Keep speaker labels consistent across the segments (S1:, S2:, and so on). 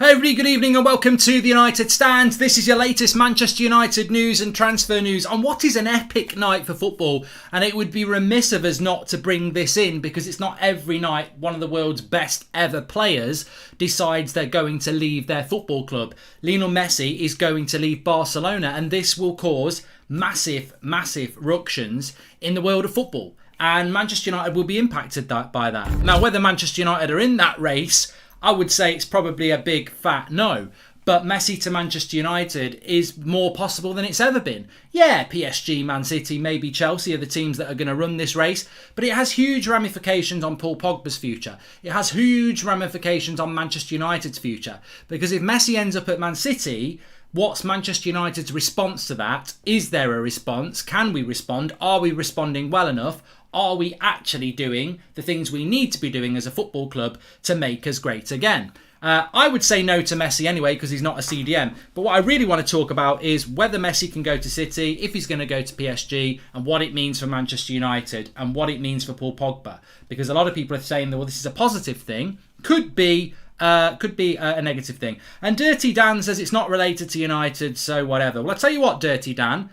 S1: Hey everybody, good evening and welcome to the United Stand. This is your latest Manchester United news and transfer news on what is an epic night for football, and it would be remiss of us not to bring this in because it's not every night one of the world's best ever players decides they're going to leave their football club. Lionel Messi is going to leave Barcelona, and this will cause massive ructions in the world of football, and Manchester United will be impacted by that. Now, whether Manchester United are in that race, I would say it's probably a big fat no. But Messi to Manchester United is more possible than it's ever been. Yeah, PSG, Man City, maybe Chelsea are the teams that are going to run this race, but it has huge ramifications on Paul Pogba's future. It has huge ramifications on Manchester United's future. Because if Messi ends up at Man City, what's Manchester United's response to that? Is there a response? Can we respond? Are we responding well enough? Are we actually doing the things we need to be doing as a football club to make us great again? I would say no to Messi anyway because he's not a CDM. But what I really want to talk about is whether Messi can go to City, if he's going to go to PSG, and what it means for Manchester United and what it means for Paul Pogba. Because a lot of people are saying that, well, this is a positive thing. Could be a negative thing. And Dirty Dan says it's not related to United, so whatever. Well, I'll tell you what, Dirty Dan.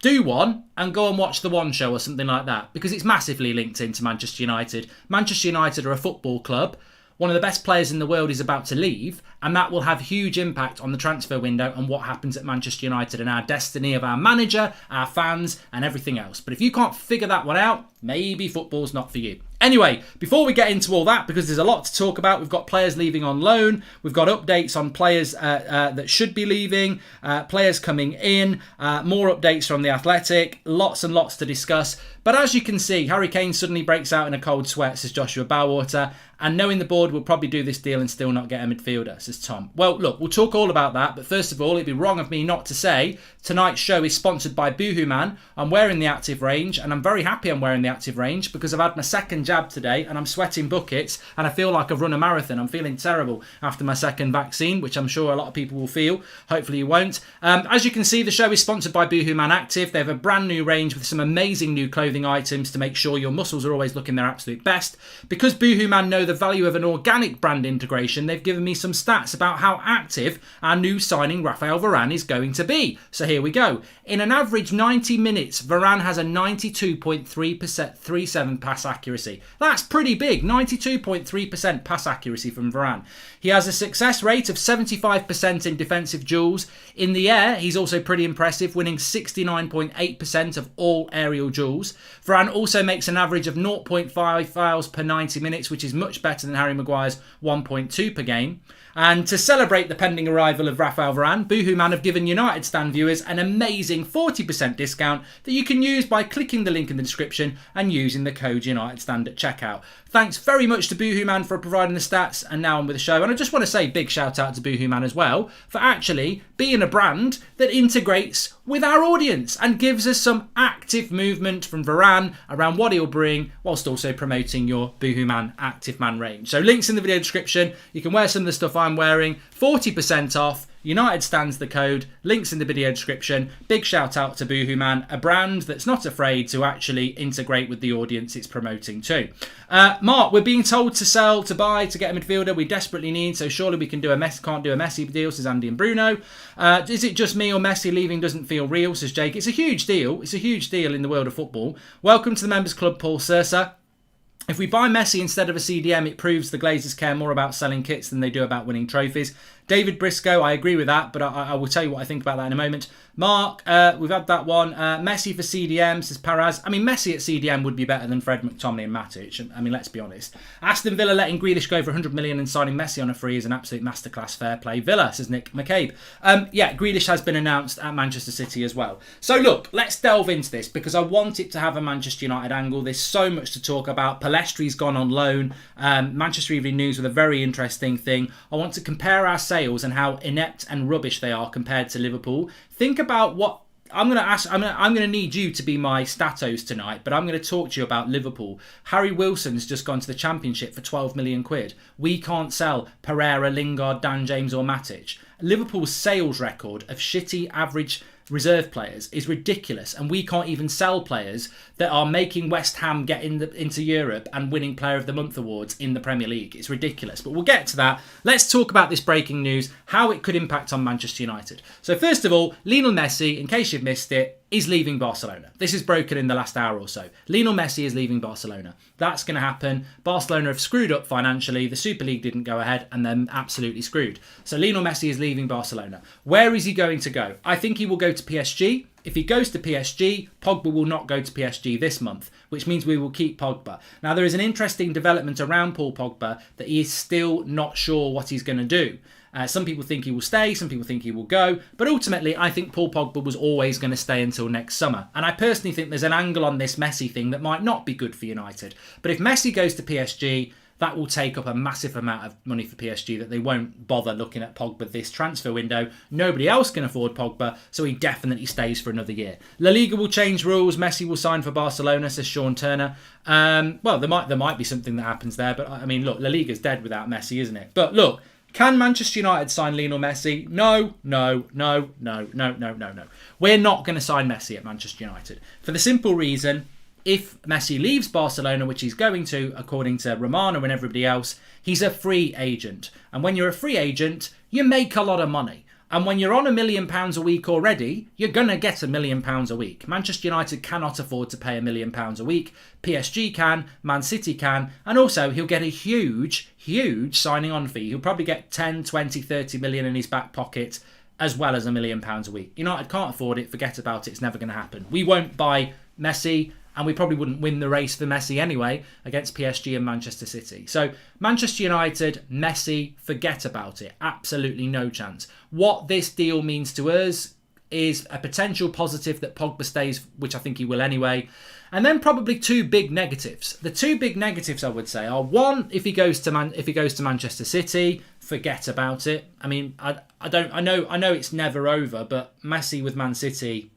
S1: Do one and go and watch the One Show or something like that, because it's massively linked into Manchester United. Manchester United are a football club. One of the best players in the world is about to leave, and that will have huge impact on the transfer window and what happens at Manchester United and our destiny of our manager, our fans and everything else. But if you can't figure that one out, maybe football's not for you. Anyway, before we get into all that, because there's a lot to talk about, we've got players leaving on loan, we've got updates on players that should be leaving, players coming in, more updates from The Athletic, lots and lots to discuss. But as you can see, Harry Kane suddenly breaks out in a cold sweat, says Joshua Bowater, and knowing the board will probably do this deal and still not get a midfielder, says Tom. Well, look, we'll talk all about that, but first of all, it'd be wrong of me not to say tonight's show is sponsored by Boohoo Man. I'm wearing the active range, and I'm very happy I'm wearing the active range because I've had my second jab today and I'm sweating buckets and I feel like I've run a marathon. I'm feeling terrible after my second vaccine, which I'm sure a lot of people will feel. Hopefully you won't. As you can see, the show is sponsored by Boohoo Man Active. They have a brand new range with some amazing new clothing items to make sure your muscles are always looking their absolute best. Because Boohoo Man know the value of an organic brand integration, they've given me some stats about how active our new signing Raphael Varane is going to be. So here we go. In an average 90 minutes, Varane has a 92.37% pass accuracy. That's pretty big, 92.3% pass accuracy from Varane. He has a success rate of 75% in defensive duels. In the air, he's also pretty impressive, winning 69.8% of all aerial duels. Varane also makes an average of 0.5 fouls per 90 minutes, which is much better than Harry Maguire's 1.2 per game. And to celebrate the pending arrival of Raphael Varane, Boohoo Man have given United Stand viewers an amazing 40% discount that you can use by clicking the link in the description and using the code United Stand at checkout. Thanks very much to Boohoo Man for providing the stats, and now on with the show. And I just want to say big shout out to Boohoo Man as well for actually being a brand that integrates with our audience and gives us some active movement from Varane around what he'll bring, whilst also promoting your Boohoo Man Active Man range. So links in the video description. You can wear some of the stuff I'm wearing, 40% off. United Stands the code, links in the video description. Big shout out to Boohoo Man, a brand that's not afraid to actually integrate with the audience it's promoting too. Mark, we're being told to sell, to buy, to get a midfielder we desperately need, so surely we can do can't do a Messi deal, says Andy and Bruno. Is it just me or Messi leaving doesn't feel real, says Jake. It's a huge deal. It's a huge deal in the world of football. Welcome to the Members Club, Paul Sursa. If we buy Messi instead of a CDM, it proves the Glazers care more about selling kits than they do about winning trophies. David Briscoe, I agree with that, but I will tell you what I think about that in a moment. Mark, we've had that one. Messi for CDM, says Paraz. I mean, Messi at CDM would be better than Fred, McTominay and Matic. I mean, let's be honest. Aston Villa letting Grealish go for 100 million and signing Messi on a free is an absolute masterclass. Fair play. Villa, says Nick McCabe. Yeah, Grealish has been announced at Manchester City as well. So look, let's delve into this because I want it to have a Manchester United angle. There's so much to talk about. Palestri's gone on loan. Manchester Evening News with a very interesting thing. I want to compare our sales and how inept and rubbish they are compared to Liverpool. Think about what I'm going to ask. I'm going to need you to be my statos tonight, but I'm going to talk to you about Liverpool. Harry Wilson's just gone to the Championship for 12 million quid. We can't sell Pereira, Lingard, Dan James or Matic. Liverpool's sales record of shitty, average reserve players is ridiculous, and we can't even sell players that are making West Ham get into Europe and winning Player of the Month awards in the Premier League. It's ridiculous, but we'll get to that. Let's talk about this breaking news, how it could impact on Manchester United. So first of all, Lionel Messi, in case you've missed it, is leaving Barcelona. This is broken in the last hour or so. Lionel Messi is leaving Barcelona. That's going to happen. Barcelona have screwed up financially. The Super League didn't go ahead and they're absolutely screwed. So Lionel Messi is leaving Barcelona. Where is he going to go? I think he will go to PSG. If he goes to PSG, Pogba will not go to PSG this month, which means we will keep Pogba. Now, there is an interesting development around Paul Pogba that he is still not sure what he's going to do. Some people think he will stay, some people think he will go, but ultimately I think Paul Pogba was always going to stay until next summer. And I personally think there's an angle on this Messi thing that might not be good for United. But if Messi goes to PSG, that will take up a massive amount of money for PSG that they won't bother looking at Pogba this transfer window. Nobody else can afford Pogba, so he definitely stays for another year. La Liga will change rules. Messi will sign for Barcelona, says Sean Turner. Well, there might be something that happens there, but I mean, look, La Liga's dead without Messi, isn't it? But look, can Manchester United sign Lionel Messi? No. We're not going to sign Messi at Manchester United. For the simple reason, if Messi leaves Barcelona, which he's going to, according to Romano and everybody else, he's a free agent. And when you're a free agent, you make a lot of money. And when you're on £1 million a week already, you're going to get £1 million a week. Manchester United cannot afford to pay £1 million a week. PSG can, Man City can, and also he'll get a huge signing on fee. He'll probably get 10, 20, 30 million in his back pocket, as well as £1 million a week. United can't afford it, forget about it, it's never going to happen. We won't buy Messi, and we probably wouldn't win the race for Messi anyway against PSG and Manchester City. So Manchester United, Messi, forget about it. Absolutely no chance. What this deal means to us is a potential positive that Pogba stays, which I think he will anyway. And then probably two big negatives. The two big negatives I would say are, one, if he goes to Manchester City, forget about it. I mean, I know it's never over, but Messi with Man City,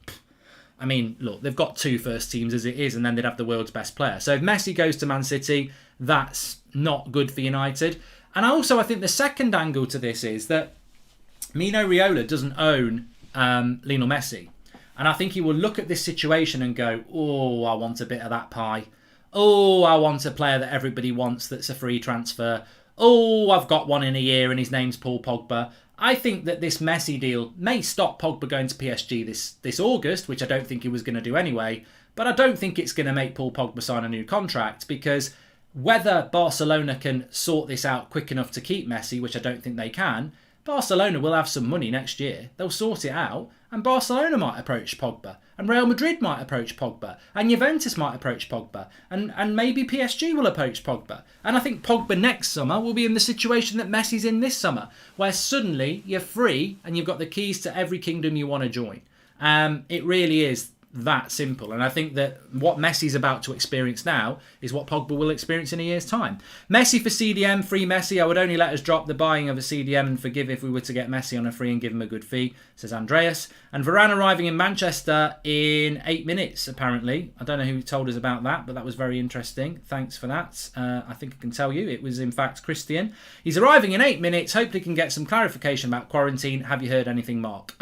S1: I mean, look, they've got two first teams as it is, and then they'd have the world's best player. So if Messi goes to Man City, that's not good for United. And I think the second angle to this is that Mino Raiola doesn't own Lionel Messi. And I think he will look at this situation and go, oh, I want a bit of that pie. Oh, I want a player that everybody wants that's a free transfer. Oh, I've got one in a year and his name's Paul Pogba. I think that this Messi deal may stop Pogba going to PSG this August, which I don't think he was going to do anyway. But I don't think it's going to make Paul Pogba sign a new contract, because whether Barcelona can sort this out quick enough to keep Messi, which I don't think they can, Barcelona will have some money next year. They'll sort it out, and Barcelona might approach Pogba, and Real Madrid might approach Pogba, and Juventus might approach Pogba, and maybe PSG will approach Pogba. And I think Pogba next summer will be in the situation that Messi's in this summer, where suddenly you're free and you've got the keys to every kingdom you want to join. It really is that simple. And I think that what Messi's about to experience now is what Pogba will experience in a year's time. Messi for CDM, free Messi. I would only let us drop the buying of a CDM and forgive if we were to get Messi on a free and give him a good fee, says Andreas. And Varane arriving in Manchester in 8 minutes, apparently. I don't know who told us about that, but that was very interesting. Thanks for that. I think I can tell you it was in fact Christian. He's arriving in 8 minutes. Hopefully can get some clarification about quarantine. Have you heard anything, Mark?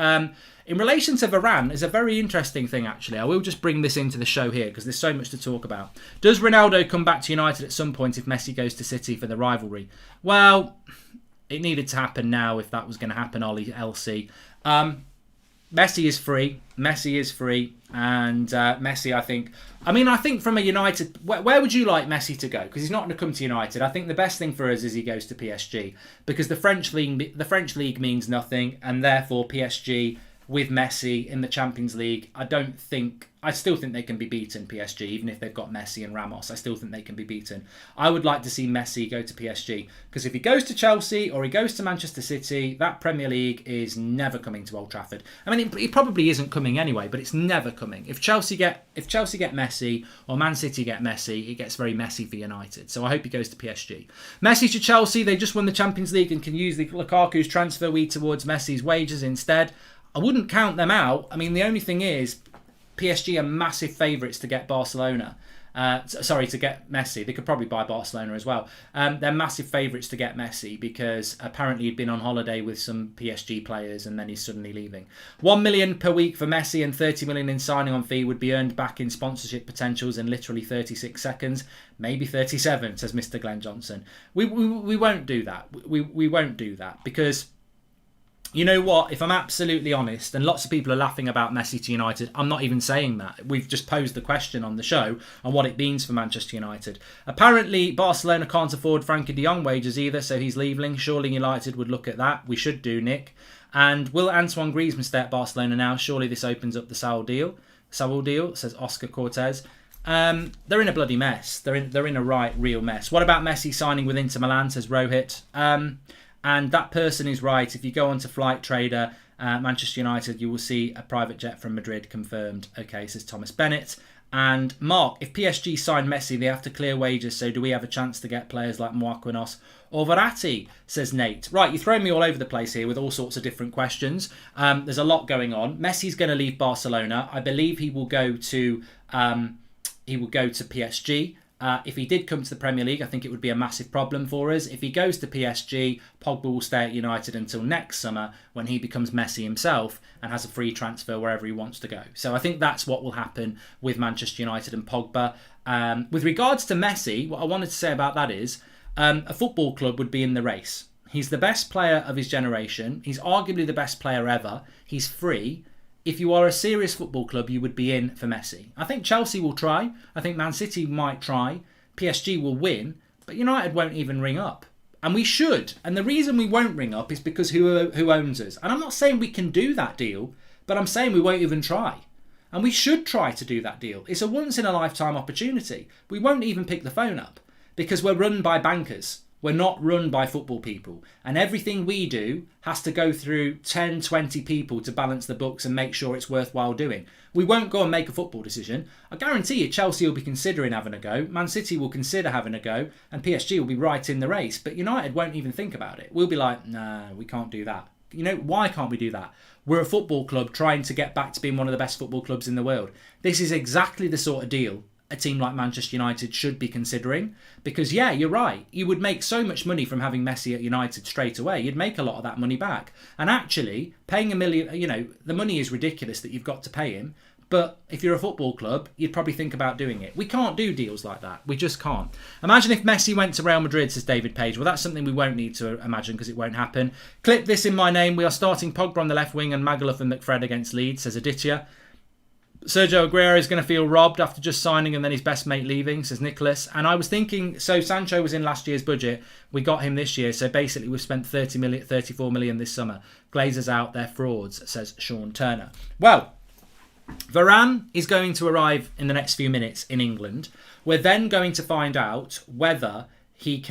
S1: In relation to Varane, is a very interesting thing, actually. I will just bring this into the show here because there's so much to talk about. Does Ronaldo come back to United at some point if Messi goes to City for the rivalry? Well, it needed to happen now if that was going to happen, Ollie LC. Messi is free. And Messi, I think from a United... Where would you like Messi to go? Because he's not going to come to United. I think the best thing for us is he goes to PSG. Because the French league means nothing, and therefore PSG... with Messi in the Champions League, I still think they can be beaten, PSG, even if they've got Messi and Ramos. I still think they can be beaten. I would like to see Messi go to PSG, because if he goes to Chelsea or he goes to Manchester City, that Premier League is never coming to Old Trafford. I mean, it probably isn't coming anyway, but it's never coming. If Chelsea get Messi or Man City get Messi, it gets very messy for United. So I hope he goes to PSG. Messi to Chelsea, they just won the Champions League and can use the Lukaku's transfer fee towards Messi's wages instead. I wouldn't count them out. I mean, the only thing is, PSG are massive favourites to get Barcelona. To get Messi. They could probably buy Barcelona as well. They're massive favourites to get Messi because apparently he'd been on holiday with some PSG players and then he's suddenly leaving. 1 million per week for Messi and 30 million in signing on fee would be earned back in sponsorship potentials in literally 36 seconds. Maybe 37, says Mr. Glenn Johnson. We won't do that. We won't do that because... You know what? If I'm absolutely honest, and lots of people are laughing about Messi to United, I'm not even saying that. We've just posed the question on the show on what it means for Manchester United. Apparently, Barcelona can't afford Frankie de Jong wages either, so he's leaving. Surely United would look at that. We should do, Nick. And will Antoine Griezmann stay at Barcelona now? Surely this opens up the Saul deal, says Oscar Cortez. They're in a bloody mess. They're in a real mess. What about Messi signing with Inter Milan, says Rohit. And that person is right. If you go onto Flight Trader, Manchester United, you will see a private jet from Madrid confirmed. Okay, says Thomas Bennett. And Mark, if PSG sign Messi, they have to clear wages. So do we have a chance to get players like Marquinhos or Verratti, says Nate. Right, you're throwing me all over the place here with all sorts of different questions. There's a lot going on. Messi's going to leave Barcelona. I believe he will go to PSG. If he did come to the Premier League, I think it would be a massive problem for us. If he goes to PSG, Pogba will stay at United until next summer when he becomes Messi himself and has a free transfer wherever he wants to go. So I think that's what will happen with Manchester United and Pogba. With regards to Messi, what I wanted to say about that is a football club would be in the race. He's the best player of his generation. He's arguably the best player ever. He's free. If you are a serious football club, you would be in for Messi. I think Chelsea will try. I think Man City might try. PSG will win. But United won't even ring up. And we should. And the reason we won't ring up is because who owns us? And I'm not saying we can do that deal, but I'm saying we won't even try. And we should try to do that deal. It's a once-in-a-lifetime opportunity. We won't even pick the phone up because we're run by bankers. We're not run by football people. And everything we do has to go through 10, 20 people to balance the books and make sure it's worthwhile doing. We won't go and make a football decision. I guarantee you Chelsea will be considering having a go. Man City will consider having a go. And PSG will be right in the race. But United won't even think about it. We'll be like, nah, we can't do that. You know, why can't we do that? We're a football club trying to get back to being one of the best football clubs in the world. This is exactly the sort of deal a team like Manchester United should be considering. Because, yeah, you're right. You would make so much money from having Messi at United straight away. You'd make a lot of that money back. And actually, paying $1 million, the money is ridiculous that you've got to pay him. But if you're a football club, you'd probably think about doing it. We can't do deals like that. We just can't. Imagine if Messi went to Real Madrid, says David Page. Well, that's something we won't need to imagine because it won't happen. Clip this in my name. We are starting Pogba on the left wing and Magaluf and McFred against Leeds, says Aditya. Sergio Aguero is going to feel robbed after just signing and then his best mate leaving, says Nicholas. And I was thinking, so Sancho was in last year's budget. We got him this year. So basically we've spent 34 million this summer. Glazers out, they're frauds, says Sean Turner. Well, Varane is going to arrive in the next few minutes in England. We're then going to find out whether he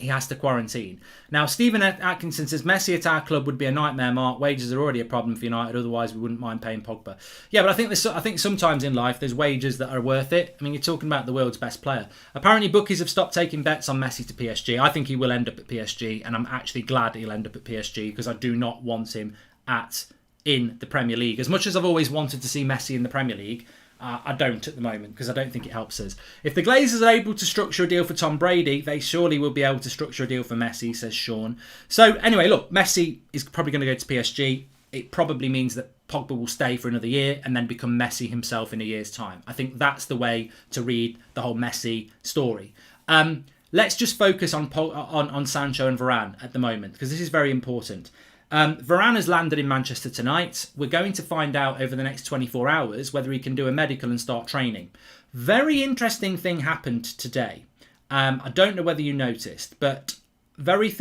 S1: has to quarantine. Now, Stephen Atkinson says, Messi at our club would be a nightmare, Mark. Wages are already a problem for United. Otherwise, we wouldn't mind paying Pogba. Yeah, but I think sometimes in life, there's wages that are worth it. I mean, you're talking about the world's best player. Apparently, bookies have stopped taking bets on Messi to PSG. I think he will end up at PSG, and I'm actually glad he'll end up at PSG because I do not want him in the Premier League. As much as I've always wanted to see Messi in the Premier League, I don't at the moment because I don't think it helps us. If the Glazers are able to structure a deal for Tom Brady, they surely will be able to structure a deal for Messi, says Sean. So anyway, look, Messi is probably going to go to PSG. It probably means that Pogba will stay for another year and then become Messi himself in a year's time. I think that's the way to read the whole Messi story. Let's just focus on Sancho and Varane at the moment because this is very important. Varane has landed in Manchester tonight. We're going to find out over the next 24 hours whether he can do a medical and start training. Very interesting thing happened today. I don't know whether you noticed, but very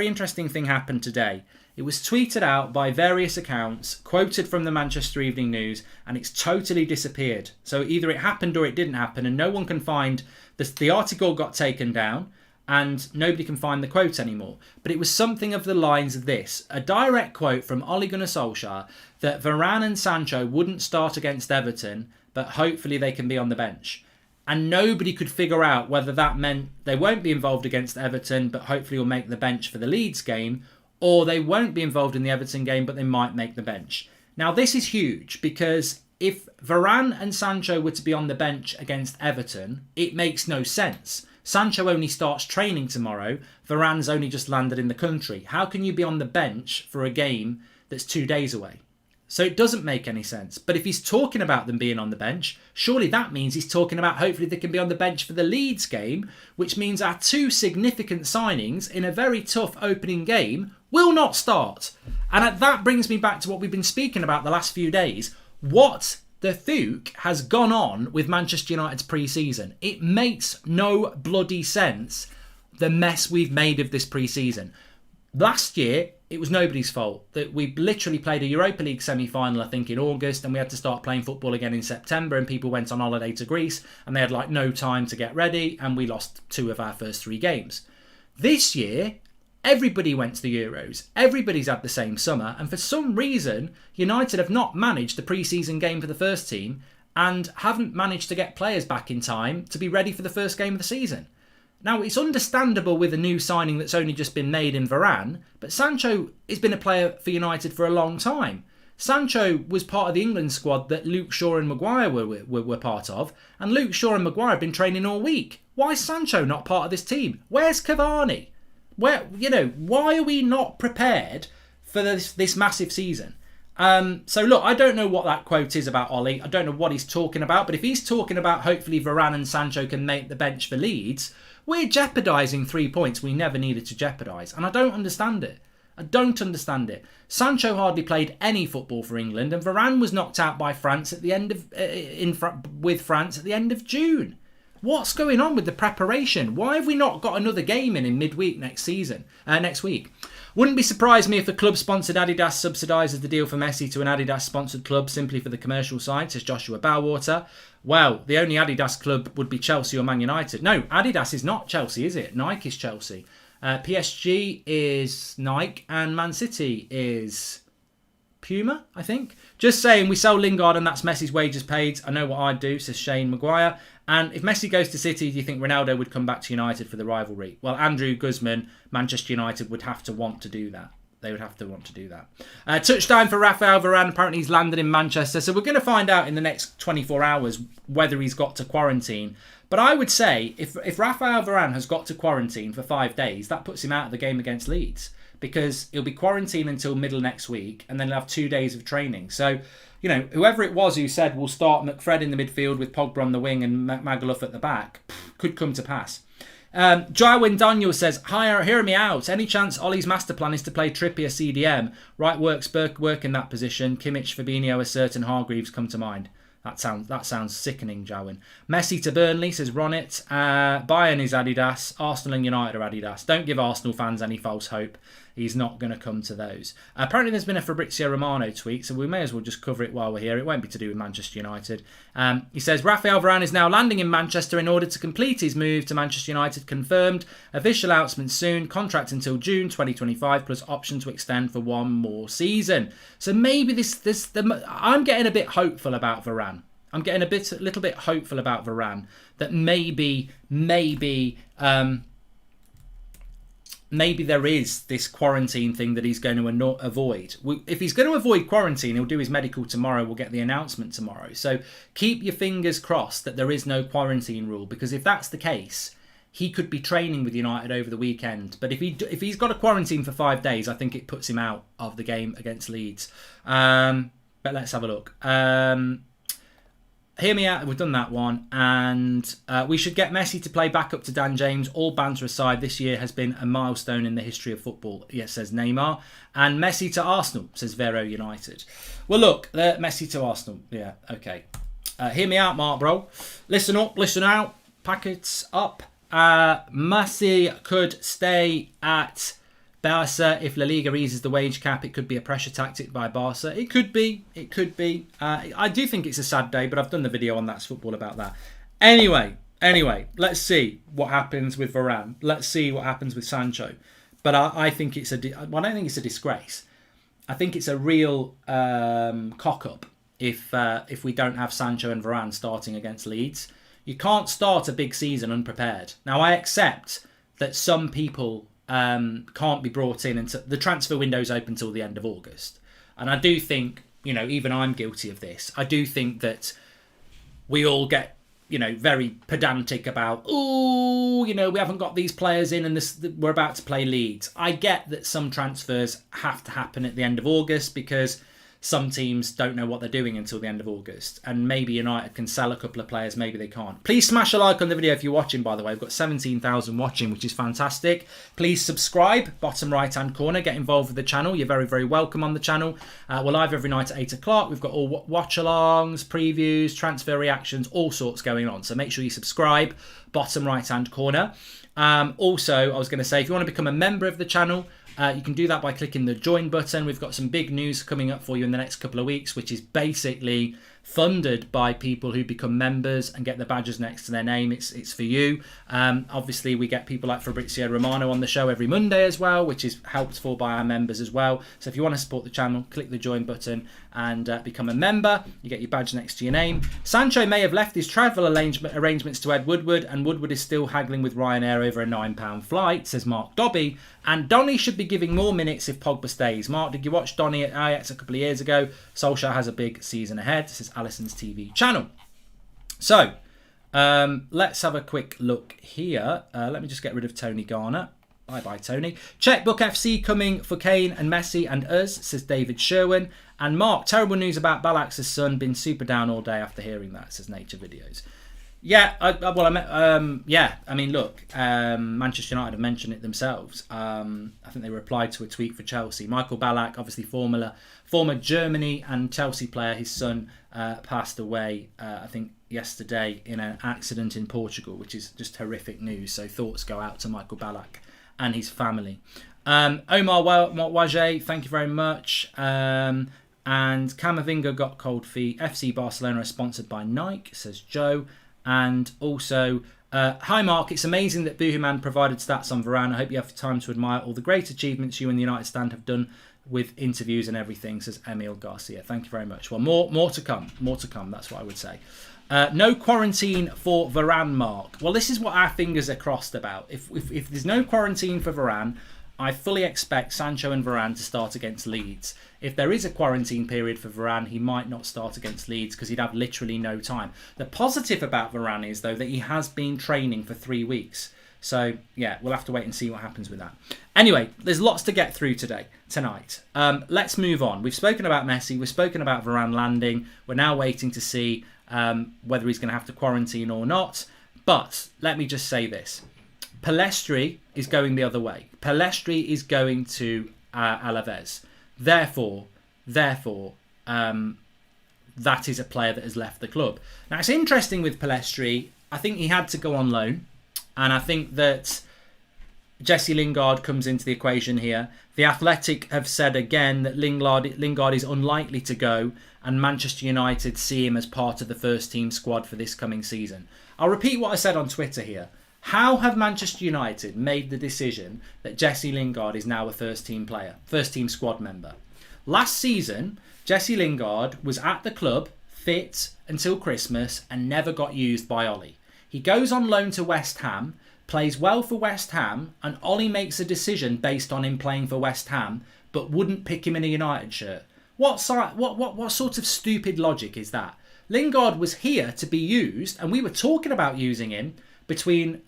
S1: interesting thing happened today. It was tweeted out by various accounts, quoted from the Manchester Evening News, and it's totally disappeared. So either it happened or it didn't happen, and no one can find the article got taken down. And nobody can find the quote anymore. But it was something of the lines of this. A direct quote from Ole Gunnar Solskjaer that Varane and Sancho wouldn't start against Everton, but hopefully they can be on the bench. And nobody could figure out whether that meant they won't be involved against Everton, but hopefully will make the bench for the Leeds game, or they won't be involved in the Everton game, but they might make the bench. Now, this is huge because if Varane and Sancho were to be on the bench against Everton, it makes no sense. Sancho only starts training tomorrow. Varane's only just landed in the country. How can you be on the bench for a game that's 2 days away? So it doesn't make any sense. But if he's talking about them being on the bench, surely that means he's talking about hopefully they can be on the bench for the Leeds game, which means our 2 significant signings in a very tough opening game will not start. And that brings me back to what we've been speaking about the last few days. What the Thuke has gone on with Manchester United's pre-season. It makes no bloody sense, the mess we've made of this pre-season. Last year, it was nobody's fault. That we literally played a Europa League semi-final, I think, in August, and we had to start playing football again in September, and people went on holiday to Greece, and they had like no time to get ready, and we lost 2 of our first 3 games. This year, everybody went to the Euros. Everybody's had the same summer, and for some reason, United have not managed the pre-season game for the first team, and haven't managed to get players back in time to be ready for the first game of the season. Now, it's understandable with a new signing that's only just been made in Varane, but Sancho has been a player for United for a long time. Sancho was part of the England squad that Luke Shaw and Maguire were part of, and Luke Shaw and Maguire have been training all week. Why is Sancho not part of this team? Where's Cavani? Why are we not prepared for this massive season? So look, I don't know what that quote is about Ollie. I don't know what he's talking about, but if he's talking about hopefully Varane and Sancho can make the bench for Leeds, we're jeopardising 3 points we never needed to jeopardise. And I don't understand it. Sancho hardly played any football for England, and Varane was knocked out by France at the end of with France at the end of June. What's going on with the preparation? Why have we not got another game in midweek next week? Wouldn't be surprised me if a club-sponsored Adidas subsidises the deal for Messi to an Adidas-sponsored club simply for the commercial side, says Joshua Bowater. Well, the only Adidas club would be Chelsea or Man United. No, Adidas is not Chelsea, is it? Nike is Chelsea. PSG is Nike, and Man City is Puma, I think. Just saying, we sell Lingard and that's Messi's wages paid. I know what I'd do, says Shane Maguire. And if Messi goes to City, do you think Ronaldo would come back to United for the rivalry? Well, Andrew Guzman, Manchester United would have to want to do that. They would have to want to do that. Touchdown for Raphael Varane. Apparently he's landed in Manchester. So we're going to find out in the next 24 hours whether he's got to quarantine. But I would say if Raphael Varane has got to quarantine for 5 days, that puts him out of the game against Leeds. Because he'll be quarantined until middle next week, and then he'll have 2 days of training. So, whoever it was who said we'll start McFred in the midfield with Pogba on the wing and Magaluf at the back, could come to pass. Jywin Daniel says, "Hi, hear me out. Any chance Ollie's master plan is to play Trippier CDM? Right works work in that position. Kimmich, Fabinho, a certain Hargreaves come to mind." That sounds sickening, Jowin. Messi to Burnley, says Ronit. Bayern is Adidas. Arsenal and United are Adidas. Don't give Arsenal fans any false hope. He's not going to come to those. Apparently there's been a Fabrizio Romano tweet, so we may as well just cover it while we're here. It won't be to do with Manchester United. He says, Raphael Varane is now landing in Manchester in order to complete his move to Manchester United. Confirmed. Official announcement soon. Contract until June 2025, plus option to extend for 1 more season. So maybe I'm getting a bit hopeful about Varane. I'm getting a little bit hopeful about Varane that maybe there is this quarantine thing that he's going to avoid. If he's going to avoid quarantine, he'll do his medical tomorrow. We'll get the announcement tomorrow. So keep your fingers crossed that there is no quarantine rule, because if that's the case, he could be training with United over the weekend. But if he's got a quarantine for 5 days, I think it puts him out of the game against Leeds. But let's have a look. Hear me out, we've done that one. And we should get Messi to play back up to Dan James. All banter aside, this year has been a milestone in the history of football, yes, says Neymar. And Messi to Arsenal, says Vero United. Well, look, Messi to Arsenal. Yeah, okay. Hear me out, Mark, bro. Listen up, listen out. Packets up. Messi could stay at Barca if La Liga eases the wage cap. It could be a pressure tactic by Barca. It could be. I do think it's a sad day, but I've done the video on That's Football about that. Anyway, let's see what happens with Varane. Let's see what happens with Sancho. But I think I don't think it's a disgrace. I think it's a real cock-up if we don't have Sancho and Varane starting against Leeds. You can't start a big season unprepared. Now, I accept that some people can't be brought in until the transfer window's open till the end of August. And I do think even I'm guilty of this. I do think that we all get, very pedantic about, we haven't got these players in and we're about to play Leeds. I get that some transfers have to happen at the end of August because some teams don't know what they're doing until the end of August. And maybe United can sell a couple of players, maybe they can't. Please smash a like on the video if you're watching, by the way. We've got 17,000 watching, which is fantastic. Please subscribe, bottom right-hand corner. Get involved with the channel. You're very, very welcome on the channel. We're live every night at 8 o'clock. We've got all watch-alongs, previews, transfer reactions, all sorts going on. So make sure you subscribe, bottom right-hand corner. Also, I was going to say, if you want to become a member of the channel, you can do that by clicking the join button. We've got some big news coming up for you in the next couple of weeks, which is basically funded by people who become members and get the badges next to their name. It's for you. Obviously, we get people like Fabrizio Romano on the show every Monday as well, which is helped for by our members as well. So if you want to support the channel, click the join button and become a member. You get your badge next to your name. Sancho may have left his travel arrangements to Ed Woodward, and Woodward is still haggling with Ryanair over a £9 flight, says Mark Dobby. And Donny should be giving more minutes if Pogba stays. Mark, did you watch Donny at Ajax a couple of years ago? Solskjaer has a big season ahead. This is Alison's TV channel. So, let's have a quick look here. Let me just get rid of Tony Garner. Bye-bye, Tony. Checkbook FC coming for Kane and Messi and us, says David Sherwin. And Mark, terrible news about Ballax's son. Been super down all day after hearing that, says Nature Videos. Yeah, look, Manchester United have mentioned it themselves. I think they replied to a tweet for Chelsea. Michael Ballack, obviously former Germany and Chelsea player, his son passed away, I think, yesterday in an accident in Portugal, which is just horrific news. So thoughts go out to Michael Ballack and his family. Omar Wajay, thank you very much. And Camavinga got cold feet. FC Barcelona are sponsored by Nike, says Joe. And also, hi Mark, it's amazing that Boohooman provided stats on Varane. I hope you have time to admire all the great achievements you and the United Stand have done with interviews and everything, says Emil Garcia. Thank you very much. Well, more to come. More to come, that's what I would say. No quarantine for Varane, Mark. Well, this is what our fingers are crossed about. If there's no quarantine for Varane, I fully expect Sancho and Varane to start against Leeds. If there is a quarantine period for Varane, he might not start against Leeds because he'd have literally no time. The positive about Varane is, though, that he has been training for 3 weeks. So, yeah, we'll have to wait and see what happens with that. Anyway, there's lots to get through tonight. Let's move on. We've spoken about Messi. We've spoken about Varane landing. We're now waiting to see whether he's going to have to quarantine or not. But let me just say this. Pellistri is going the other way. Pellistri is going to Alaves. Therefore, that is a player that has left the club. Now, it's interesting with Pellistri. I think he had to go on loan. And I think that Jesse Lingard comes into the equation here. The Athletic have said again that Lingard is unlikely to go, and Manchester United see him as part of the first team squad for this coming season. I'll repeat what I said on Twitter here. How have Manchester United made the decision that Jesse Lingard is now a first team player, first team squad member? Last season, Jesse Lingard was at the club, fit until Christmas, and never got used by Ollie. He goes on loan to West Ham, plays well for West Ham, and Ollie makes a decision based on him playing for West Ham, but wouldn't pick him in a United shirt. What sort of stupid logic is that? Lingard was here to be used, and we were talking about using him between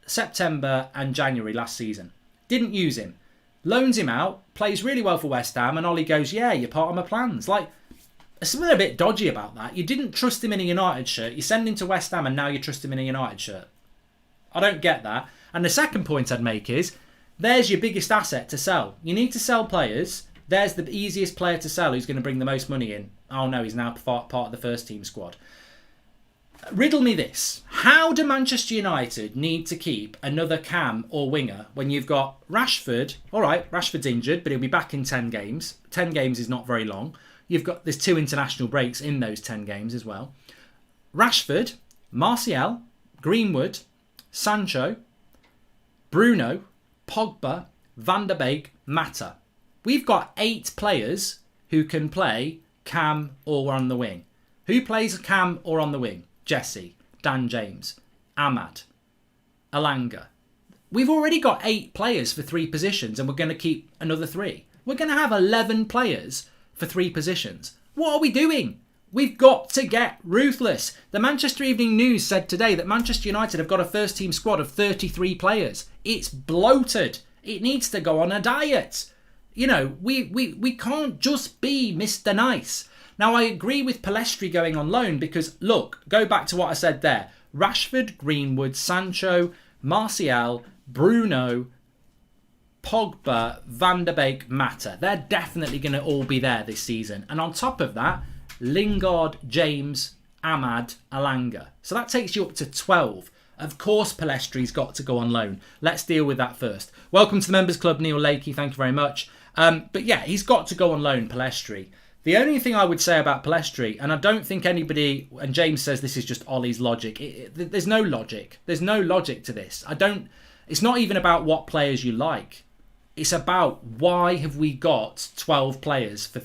S1: September and January last season. Didn't use him. Loans him out, plays really well for West Ham, and Ollie goes, yeah, you're part of my plans. Like, there's something a bit dodgy about that. You didn't trust him in a United shirt. You send him to West Ham and now you trust him in a United shirt. I don't get that. And the second point I'd make is, there's your biggest asset to sell. You need to sell players. There's the easiest player to sell who's going to bring the most money in. Oh no, he's now part of the first team squad. Riddle me this. How do Manchester United need to keep another cam or winger when you've got Rashford? All right, Rashford's injured, but he'll be back in 10 games. 10 games is not very long. There's 2 international breaks in those 10 games as well. Rashford, Martial, Greenwood, Sancho, Bruno, Pogba, Van der Beek, Mata. We've got 8 players who can play cam or on the wing. Who plays cam or on the wing? Jesse, Dan James, Ahmad, Alanga. We've already got 8 players for 3 positions and we're going to keep another 3. We're going to have 11 players for 3 positions. What are we doing? We've got to get ruthless. The Manchester Evening News said today that Manchester United have got a first team squad of 33 players. It's bloated. It needs to go on a diet. You know, we can't just be Mr. Nice. Now, I agree with Pellistri going on loan because, look, go back to what I said there. Rashford, Greenwood, Sancho, Martial, Bruno, Pogba, Van der Beek, Mata. They're definitely going to all be there this season. And on top of that, Lingard, James, Ahmad, Alanga. So that takes you up to 12. Of course, Pellestri's got to go on loan. Let's deal with that first. Welcome to the Members Club, Neil Lakey. Thank you very much. But yeah, he's got to go on loan, Pellistri. The only thing I would say about Pellistri, and I don't think anybody, and James says this is just Ollie's logic. There's no logic. There's no logic to this. It's not even about what players you like. It's about why have we got 12 players for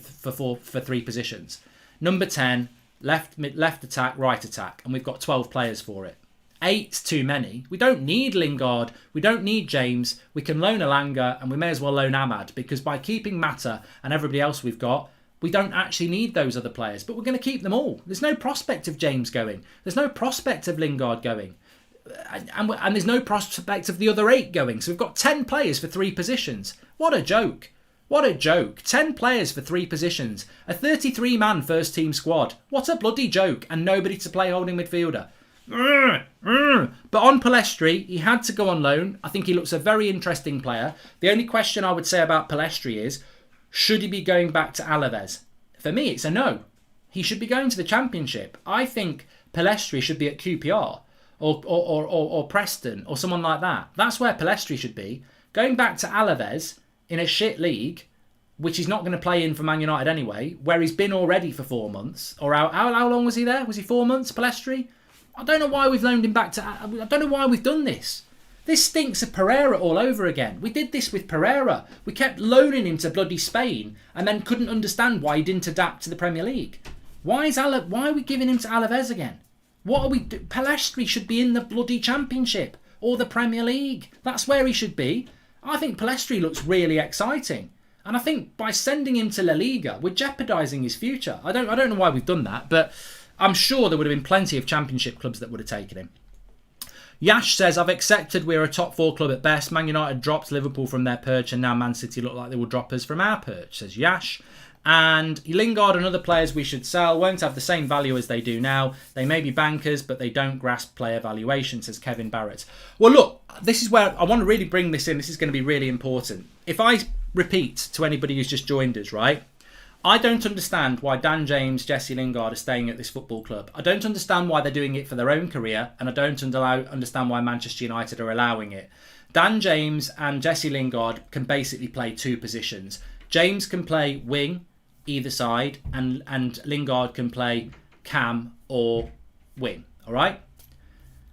S1: three positions. Number 10, left attack, right attack, and we've got 12 players for it. 8's too many. We don't need Lingard. We don't need James. We can loan Alanga, and we may as well loan Ahmad, because by keeping Mata and everybody else we've got, we don't actually need those other players, but we're going to keep them all. There's no prospect of James going. There's no prospect of Lingard going. And there's no prospect of the other 8 going. So we've got 10 players for 3 positions. What a joke. What a joke. 10 players for 3 positions. A 33-man first-team squad. What a bloody joke. And nobody to play holding midfielder. But on Pellistri, he had to go on loan. I think he looks a very interesting player. The only question I would say about Pellistri is, should he be going back to Alaves? For me, it's a no. He should be going to the Championship. I think Pellistri should be at QPR or Preston or someone like that. That's where Pellistri should be. Going back to Alaves in a shit league, which he's not going to play in for Man United anyway, where he's been already for 4 months. Or how long was he there? Was he 4 months, Pellistri? I don't know why we've loaned him back to... I don't know why we've done this. This stinks of Pereira all over again. We did this with Pereira. We kept loaning him to bloody Spain and then couldn't understand why he didn't adapt to the Premier League. Why are we giving him to Alaves again? What are we... Pellistri should be in the bloody Championship or the Premier League. That's where he should be. I think Pellistri looks really exciting. And I think by sending him to La Liga, we're jeopardising his future. I don't know why we've done that, but I'm sure there would have been plenty of Championship clubs that would have taken him. Yash says, I've accepted we're a top 4 club at best. Man United dropped Liverpool from their perch and now Man City look like they will drop us from our perch, says Yash. And Lingard and other players we should sell won't have the same value as they do now. They may be bankers, but they don't grasp player valuation, says Kevin Barrett. Well, look, this is where I want to really bring this in. This is going to be really important. If I repeat to anybody who's just joined us, right? I don't understand why Dan James, Jesse Lingard are staying at this football club. I don't understand why they're doing it for their own career, and I don't understand why Manchester United are allowing it. Dan James and Jesse Lingard can basically play 2 positions. James can play wing, either side, and Lingard can play cam or wing. All right?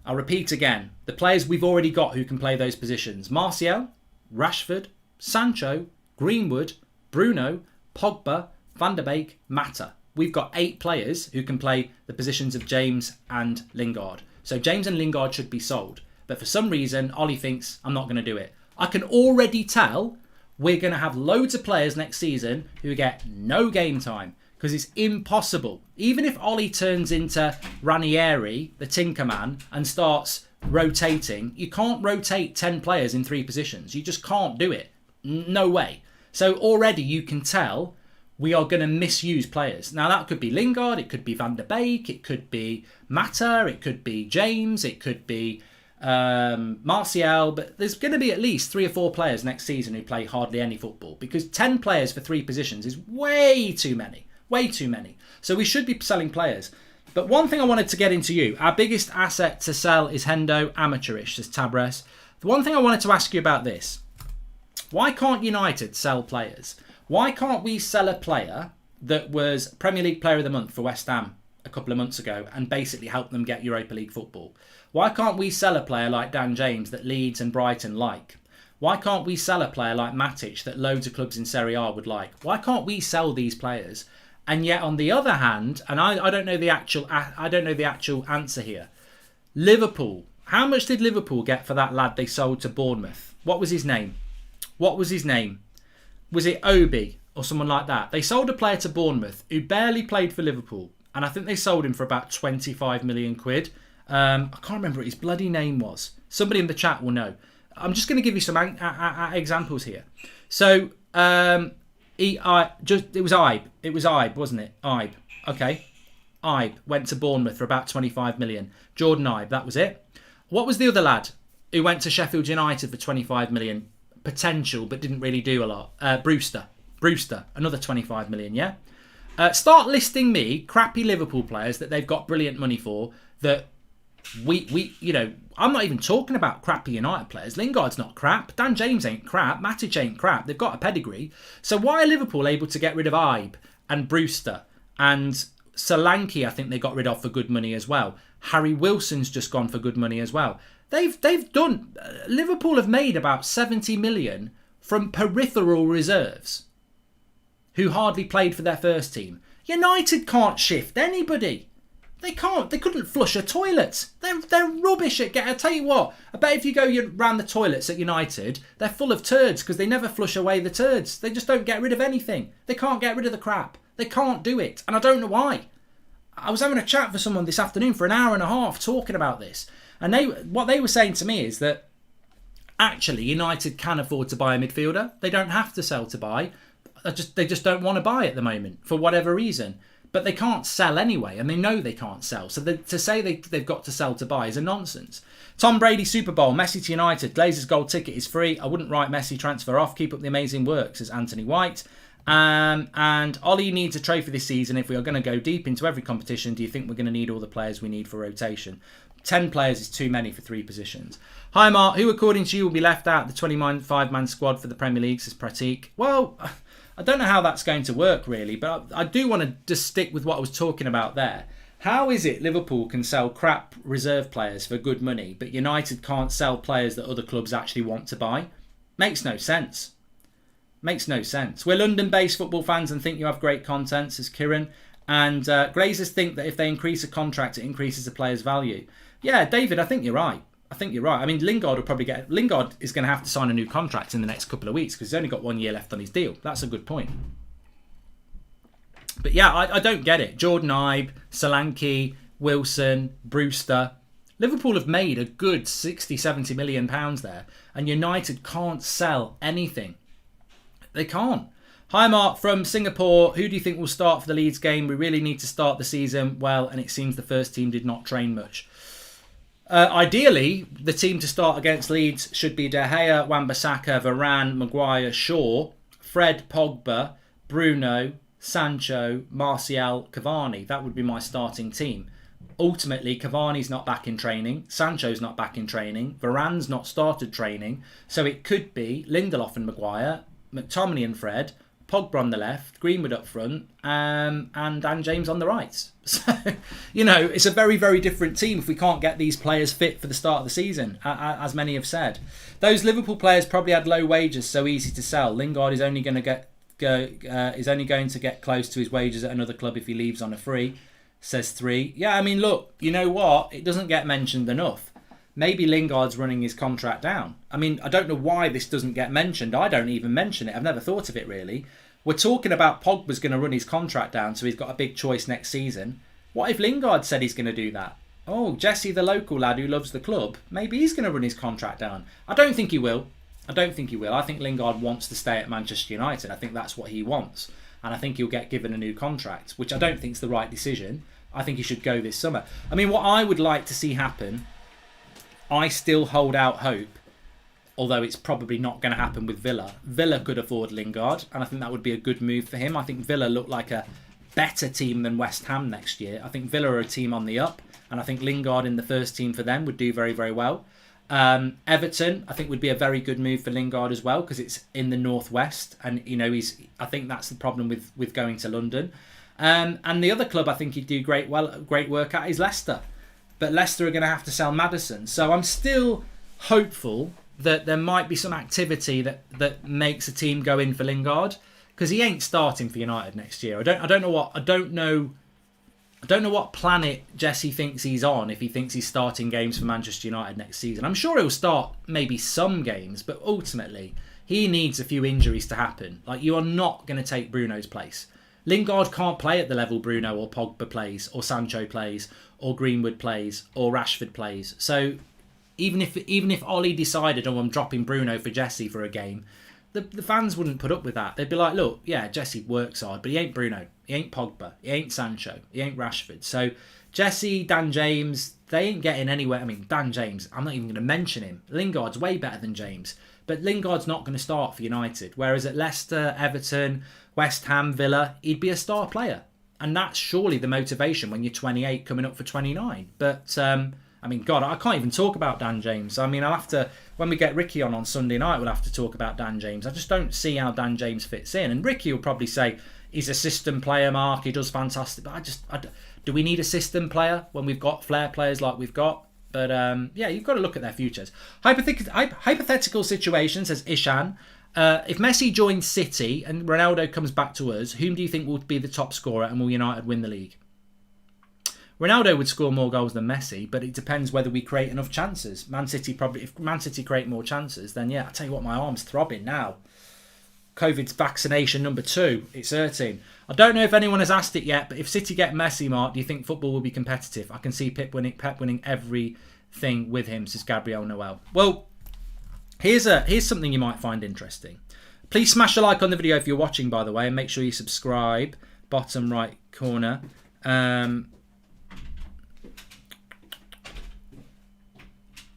S1: I'll repeat again. The players we've already got who can play those positions. Martial, Rashford, Sancho, Greenwood, Bruno, Pogba, Van der Beek, Mata. We've got 8 players who can play the positions of James and Lingard. So James and Lingard should be sold. But for some reason, Ollie thinks I'm not going to do it. I can already tell we're going to have loads of players next season who get no game time because it's impossible. Even if Ollie turns into Ranieri, the Tinkerman, and starts rotating, you can't rotate 10 players in 3 positions. You just can't do it. No way. So already you can tell we are going to misuse players. Now that could be Lingard, it could be Van der Beek, it could be Mata, it could be James, it could be Martial, but there's going to be at least 3 or 4 players next season who play hardly any football because 10 players for 3 positions is way too many. Way too many. So we should be selling players. But one thing I wanted to get into you, our biggest asset to sell is Hendo, amateurish, says Tabres. The one thing I wanted to ask you about this, why can't United sell players? Why can't we sell a player that was Premier League Player of the Month for West Ham a couple of months ago and basically help them get Europa League football? Why can't we sell a player like Dan James that Leeds and Brighton like? Why can't we sell a player like Matic that loads of clubs in Serie A would like? Why can't we sell these players? And yet, on the other hand, and I don't know the actual answer here. Liverpool. How much did Liverpool get for that lad they sold to Bournemouth? What was his name? Was it Obi? or someone like that. They sold a player to Bournemouth who barely played for Liverpool, and I think they sold him for about 25 million quid. I can't remember what his bloody name was. Somebody in the chat will know. I'm just going to give you some examples here. So it was Ibe. It was Ibe, wasn't it? Ibe. Okay. Ibe went to Bournemouth for about 25 million. Jordan Ibe, that was it. What was the other lad who went to Sheffield United for 25 million? Potential, but didn't really do a lot. Brewster, another 25 million, yeah? Start listing me crappy Liverpool players that they've got brilliant money for that we I'm not even talking about crappy United players. Lingard's not crap. Dan James ain't crap. Matic ain't crap. They've got a pedigree. So why are Liverpool able to get rid of Ibe and Brewster and Solanke? I think they got rid of for good money as well. Harry Wilson's just gone for good money as well. They've done. Liverpool have made about 70 million from peripheral reserves who hardly played for their first team. United can't shift anybody. They can't. They couldn't flush a toilet. They're rubbish at getting. I tell you what. I bet if you go around the toilets at United, they're full of turds because they never flush away the turds. They just don't get rid of anything. They can't get rid of the crap. They can't do it, and I don't know why. I was having a chat with someone this afternoon for an hour and a half talking about this. And what they were saying to me is that actually United can afford to buy a midfielder. They don't have to sell to buy. They just don't want to buy at the moment for whatever reason. But they can't sell anyway, and they know they can't sell. So to say they've got to sell to buy is a nonsense. Tom Brady Super Bowl, Messi to United. Glazer's gold ticket is free. I wouldn't write Messi transfer off. Keep up the amazing work, says Anthony White. And Ollie needs a trophy this season. If we are going to go deep into every competition, do you think we're going to need all the players we need for rotation? 10 players is too many for 3 positions. Hi Mark, who according to you will be left out of the 25-man squad for the Premier League, says Pratik. Well, I don't know how that's going to work really, but I do want to just stick with what I was talking about there. How is it Liverpool can sell crap reserve players for good money, but United can't sell players that other clubs actually want to buy? Makes no sense. Makes no sense. We're London-based football fans and think you have great content, says Kieran. And Glazers think that if they increase a contract, it increases the player's value. Yeah, David, I think you're right. I mean, Lingard is going to have to sign a new contract in the next couple of weeks because he's only got 1 year left on his deal. That's a good point. But yeah, I don't get it. Jordan Ibe, Solanke, Wilson, Brewster. Liverpool have made a good 60, 70 million pounds there, and United can't sell anything. They can't. Hi Mark from Singapore. Who do you think will start for the Leeds game? We really need to start the season well, and it seems the first team did not train much. Ideally, the team to start against Leeds should be De Gea, Wan-Bissaka, Varane, Maguire, Shaw, Fred, Pogba, Bruno, Sancho, Martial, Cavani. That would be my starting team. Ultimately, Cavani's not back in training. Sancho's not back in training. Varane's not started training. So it could be Lindelof and Maguire, McTominay and Fred, Pogba on the left, Greenwood up front, and Dan James on the right. So, it's a very, very different team if we can't get these players fit for the start of the season, as many have said. Those Liverpool players probably had low wages, so easy to sell. Lingard is only going to get close to his wages at another club if he leaves on a free, says 3. Yeah, I mean, look, you know what? It doesn't get mentioned enough. Maybe Lingard's running his contract down. I mean, I don't know why this doesn't get mentioned. I don't even mention it. I've never thought of it, really. We're talking about Pogba's going to run his contract down, so he's got a big choice next season. What if Lingard said he's going to do that? Oh, Jesse, the local lad who loves the club, maybe he's going to run his contract down. I don't think he will. I think Lingard wants to stay at Manchester United. I think that's what he wants. And I think he'll get given a new contract, which I don't think is the right decision. I think he should go this summer. I mean, what I would like to see happen, I still hold out hope, although it's probably not going to happen with Villa. Villa could afford Lingard, and I think that would be a good move for him. I think Villa look like a better team than West Ham next year. I think Villa are a team on the up, and I think Lingard in the first team for them would do very, very well. Everton, I think, would be a very good move for Lingard as well because it's in the northwest, and I think that's the problem with going to London. And the other club I think he'd do great work at is Leicester. But Leicester are going to have to sell Maddison. So I'm still hopeful that there might be some activity that makes a team go in for Lingard because he ain't starting for United next year. I don't know what planet Jesse thinks he's on if he thinks he's starting games for Manchester United next season. I'm sure he'll start maybe some games, but ultimately he needs a few injuries to happen. Like, you are not going to take Bruno's place. Lingard can't play at the level Bruno or Pogba plays, or Sancho plays, or Greenwood plays, or Rashford plays. So even if Ollie decided, oh, I'm dropping Bruno for Jesse for a game, the fans wouldn't put up with that. They'd be like, look, yeah, Jesse works hard, but he ain't Bruno, he ain't Pogba, he ain't Sancho, he ain't Rashford. So Jesse, Dan James, they ain't getting anywhere. I mean, Dan James, I'm not even going to mention him. Lingard's way better than James, but Lingard's not going to start for United. Whereas at Leicester, Everton, West Ham, Villa, he'd be a star player. And that's surely the motivation when you're 28 coming up for 29. But, I mean, God, I can't even talk about Dan James. I mean, I'll have to, when we get Ricky on Sunday night, we'll have to talk about Dan James. I just don't see how Dan James fits in. And Ricky will probably say, he's a system player, Mark, he does fantastic. But do we need a system player when we've got flair players like we've got? But, yeah, you've got to look at their futures. Hypothetical situation, says Ishan. If Messi joins City and Ronaldo comes back to us, whom do you think will be the top scorer and will United win the league? Ronaldo would score more goals than Messi, but it depends whether we create enough chances. If Man City create more chances, then yeah, I tell you what, my arm's throbbing now. COVID's vaccination number 2, it's hurting. I don't know if anyone has asked it yet, but if City get Messi, Mark, do you think football will be competitive? I can see Pep winning everything with him, says Gabriel Noel. Well, here's something you might find interesting. Please smash a like on the video if you're watching, by the way, and make sure you subscribe. Bottom right corner.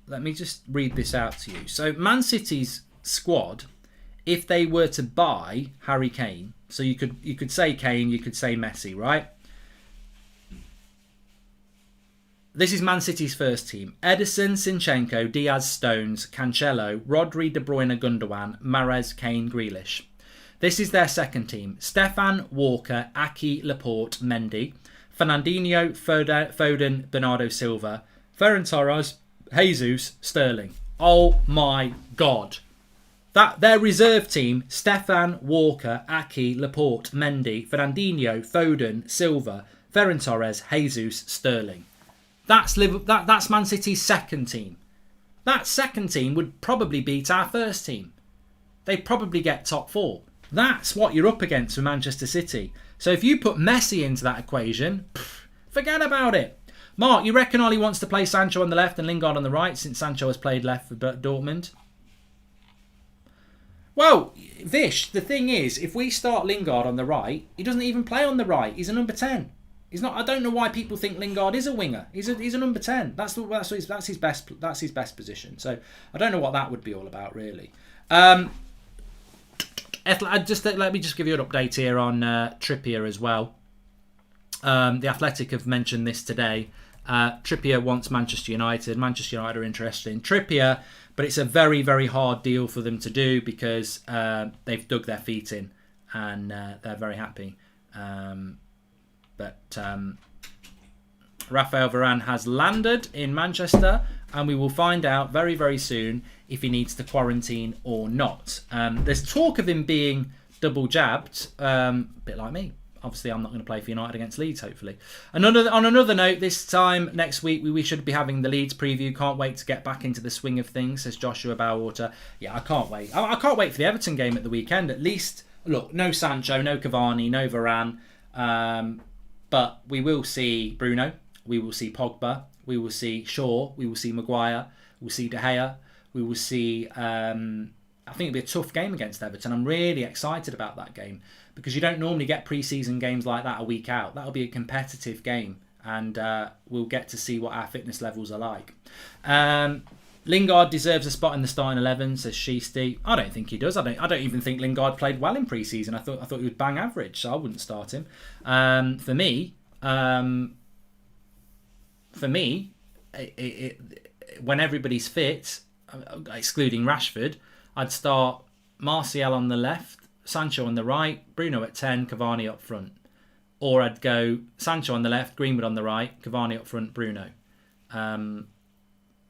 S1: Let me just read this out to you. So Man City's squad, if they were to buy Harry Kane, so you could say Kane, you could say Messi, right? This is Man City's first team. Ederson, Zinchenko, Diaz, Stones, Cancelo, Rodri, De Bruyne, Gundogan, Mahrez, Kane, Grealish. This is their second team. Stefan, Walker, Aki, Laporte, Mendy, Fernandinho, Foden, Bernardo Silva, Ferran Torres, Jesus, Sterling. Oh my God. That their reserve team, Stefan, Walker, Aki, Laporte, Mendy, Fernandinho, Foden, Silva, Ferran Torres, Jesus, Sterling. That's Man City's second team. That second team would probably beat our first team. They'd probably get top 4. That's what you're up against with Manchester City. So if you put Messi into that equation, forget about it. Mark, you reckon Ollie wants to play Sancho on the left and Lingard on the right since Sancho has played left for Dortmund? Well, Vish, the thing is, if we start Lingard on the right, he doesn't even play on the right. He's a number 10. He's not. I don't know why people think Lingard is a winger. He's a number 10. That's his best position. So I don't know what that would be all about, really. Let me just give you an update here on Trippier as well. The Athletic have mentioned this today. Trippier wants Manchester United. Manchester United are interested in Trippier, but it's a very, very hard deal for them to do because they've dug their feet in and they're very happy. But Raphael Varane has landed in Manchester and we will find out very, very soon if he needs to quarantine or not. There's talk of him being double jabbed, a bit like me. Obviously, I'm not going to play for United against Leeds, hopefully. On another note, this time next week, we should be having the Leeds preview. Can't wait to get back into the swing of things, says Joshua Bowater. Yeah, I can't wait. I can't wait for the Everton game at the weekend. At least, look, no Sancho, no Cavani, no Varane. But we will see Bruno. We will see Pogba. We will see Shaw. We will see Maguire. We'll see De Gea. We will see... I think it'll be a tough game against Everton. I'm really excited about that game because you don't normally get pre-season games like that a week out. That'll be a competitive game and we'll get to see what our fitness levels are like. Lingard deserves a spot in the starting 11, says Sheesty. I don't think he does. I don't even think Lingard played well in pre-season. I thought he was bang average, so I wouldn't start him. For me, when everybody's fit, excluding Rashford, I'd start Martial on the left, Sancho on the right, Bruno at 10, Cavani up front. Or I'd go Sancho on the left, Greenwood on the right, Cavani up front, Bruno.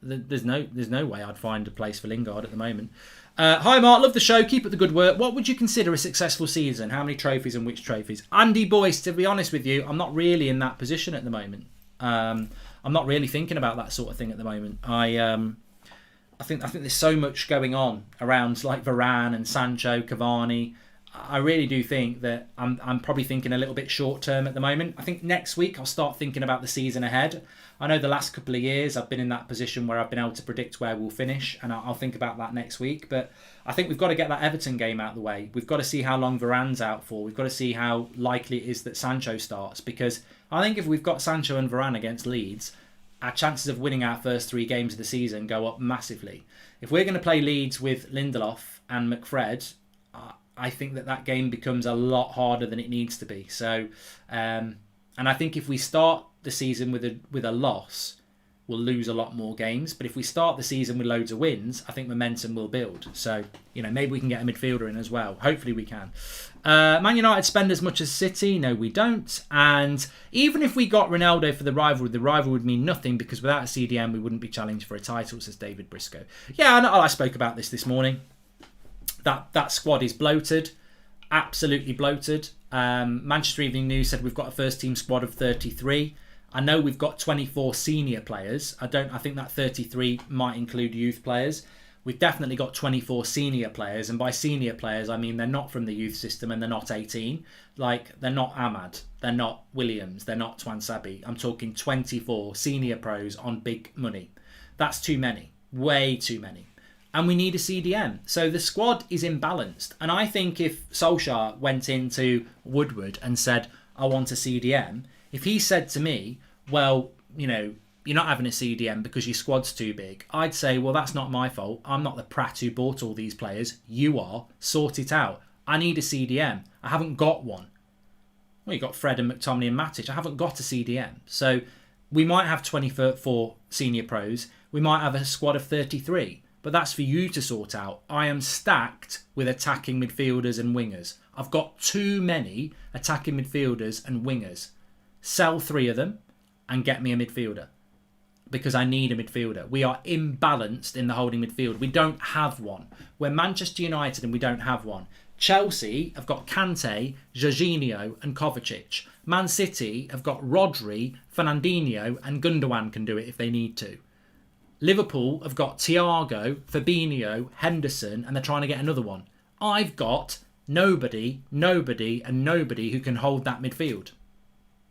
S1: There's no way I'd find a place for Lingard at the moment. Hi Mark, love the show, keep up the good work. What would you consider a successful season? How many trophies and which trophies? Andy Boyce, to be honest with you, I'm not really in that position at the moment. I'm not really thinking about that sort of thing at the moment. I think there's so much going on around like Varane and Sancho, Cavani. I really do think that I'm probably thinking a little bit short term at the moment. I think next week I'll start thinking about the season ahead. I know the last couple of years I've been in that position where I've been able to predict where we'll finish, and I'll think about that next week. But I think we've got to get that Everton game out of the way. We've got to see how long Varane's out for. We've got to see how likely it is that Sancho starts, because I think if we've got Sancho and Varane against Leeds, our chances of winning our first 3 games of the season go up massively. If we're going to play Leeds with Lindelof and McFred, I think that game becomes a lot harder than it needs to be. So, and I think if we start the season with a loss, we'll lose a lot more games. But if we start the season with loads of wins, I think momentum will build. So, maybe we can get a midfielder in as well. Hopefully we can. Man United spend as much as City? No, we don't. And even if we got Ronaldo for the rival would mean nothing, because without a CDM, we wouldn't be challenged for a title, says David Briscoe. Yeah, I spoke about this morning. That squad is bloated, absolutely bloated. Manchester Evening News said we've got a first team squad of 33. I know we've got 24 senior players. I think that 33 might include youth players. We've definitely got 24 senior players, and by senior players I mean they're not from the youth system and they're not 18. Like, they're not Ahmad, they're not Williams, they're not Twansabi. I'm talking 24 senior pros on big money. That's too many, way too many. And we need a CDM. So the squad is imbalanced. And I think if Solskjaer went into Woodward and said, I want a CDM, if he said to me, well, you're not having a CDM because your squad's too big, I'd say, well, that's not my fault. I'm not the prat who bought all these players. You are. Sort it out. I need a CDM. I haven't got one. Well, you've got Fred and McTominay and Matic. I haven't got a CDM. So we might have 24 senior pros. We might have a squad of 33. But that's for you to sort out. I am stacked with attacking midfielders and wingers. I've got too many attacking midfielders and wingers. Sell 3 of them and get me a midfielder, because I need a midfielder. We are imbalanced in the holding midfield. We don't have one. We're Manchester United and we don't have one. Chelsea have got Kante, Jorginho and Kovacic. Man City have got Rodri, Fernandinho and Gundogan can do it if they need to. Liverpool have got Thiago, Fabinho, Henderson, and they're trying to get another one. I've got nobody who can hold that midfield.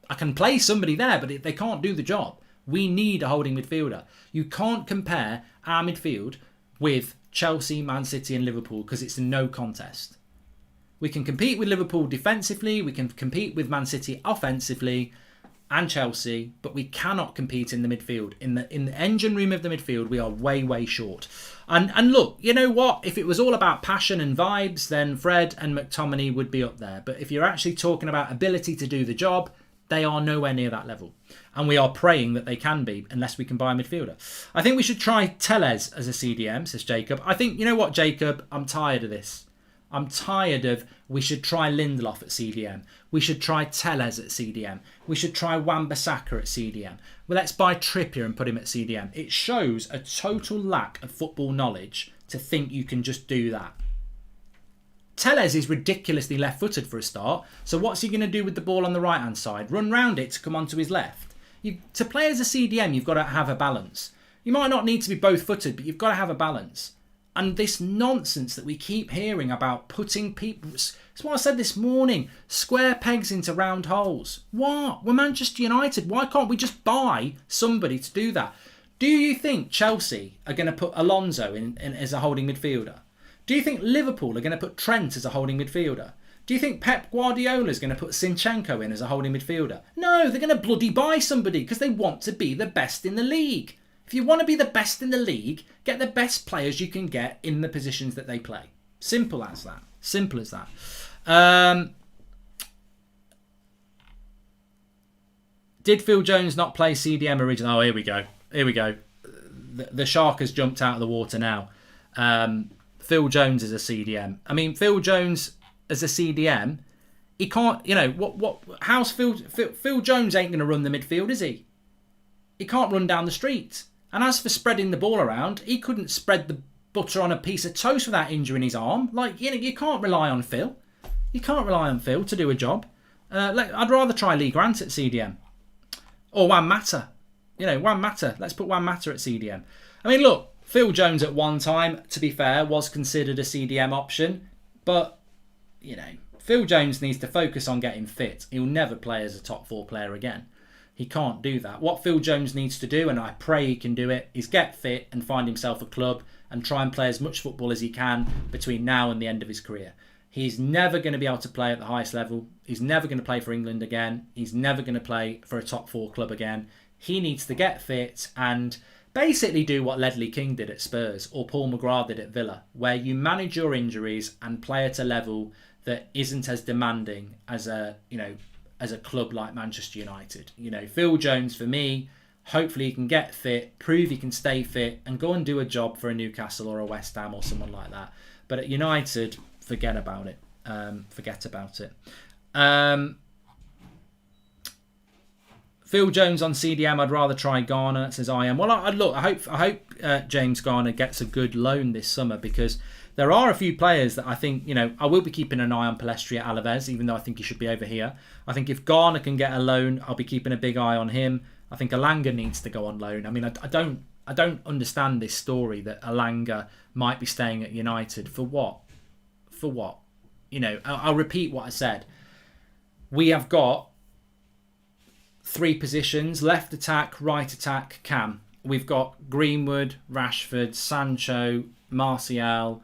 S1: I can play somebody there, but they can't do the job. We need a holding midfielder. You can't compare our midfield with Chelsea, Man City and Liverpool, because it's a no contest. We can compete with Liverpool defensively, we can compete with Man City offensively, and Chelsea, but we cannot compete in the midfield. In the engine room of the midfield, we are way short. And look, you know what? If it was all about passion and vibes, then Fred and McTominay would be up there. But if you're actually talking about ability to do the job, they are nowhere near that level. And we are praying that they can be, unless we can buy a midfielder. I think we should try Tellez as a CDM, says Jacob. I think, you know what, Jacob? I'm tired of this. I'm tired of, we should try Lindelof at CDM. We should try Tellez at CDM. We should try Wan-Bissaka at CDM. Well, let's buy Trippier and put him at CDM. It shows a total lack of football knowledge to think you can just do that. Tellez is ridiculously left-footed for a start. So what's he going to do with the ball on the right-hand side? Run round it to come onto his left. To play as a CDM, you've got to have a balance. You might not need to be both-footed, but you've got to have a balance. And this nonsense that we keep hearing about putting people... It's what I said this morning. Square pegs into round holes. What? We're Manchester United. Why can't we just buy somebody to do that? Do you think Chelsea are going to put Alonso in as a holding midfielder? Do you think Liverpool are going to put Trent as a holding midfielder? Do you think Pep Guardiola is going to put Zinchenko in as a holding midfielder? No, they're going to bloody buy somebody because they want to be the best in the league. If you want to be the best in the league, get the best players you can get in the positions that they play. Simple as that. Simple as that. Did Phil Jones not play CDM originally? Oh, here we go. Here we go. The shark has jumped out of the water now. Phil Jones is a CDM. I mean, Phil Jones as a CDM, he can't, how's Phil Jones ain't going to run the midfield, is he? He can't run down the street. And as for spreading the ball around, he couldn't spread the butter on a piece of toast without injuring his arm. You can't rely on Phil. You can't rely on Phil to do a job. I'd rather try Lee Grant at CDM. Or Wan Mata. Wan Mata. Let's put Wan Mata at CDM. I mean, look, Phil Jones at one time, to be fair, was considered a CDM option. But, you know, Phil Jones needs to focus on getting fit. He'll never play as a top 4 player again. He can't do that. What Phil Jones needs to do, and I pray he can do it, is get fit and find himself a club and try and play as much football as he can between now and the end of his career. He's never going to be able to play at the highest level. He's never going to play for England again. He's never going to play for a top 4 club again. He needs to get fit and basically do what Ledley King did at Spurs or Paul McGrath did at Villa, where you manage your injuries and play at a level that isn't as demanding as a club like Manchester United. You know, Phil Jones, for me, hopefully he can get fit, prove he can stay fit, and go and do a job for a Newcastle or a West Ham or someone like that. But at United, forget about it. Phil Jones on CDM. I'd rather try Garner, says I am. Well, I hope James Garner gets a good loan this summer, because there are a few players that I think, you know, I will be keeping an eye on Palestri at Alaves, even though I think he should be over here. I think if Garner can get a loan, I'll be keeping a big eye on him. I think Alanga needs to go on loan. I mean, I don't understand this story that Alanga might be staying at United. For what? For what? You know, I'll repeat what I said. We have got 3 positions: left attack, right attack, cam. We've got Greenwood, Rashford, Sancho, Martial,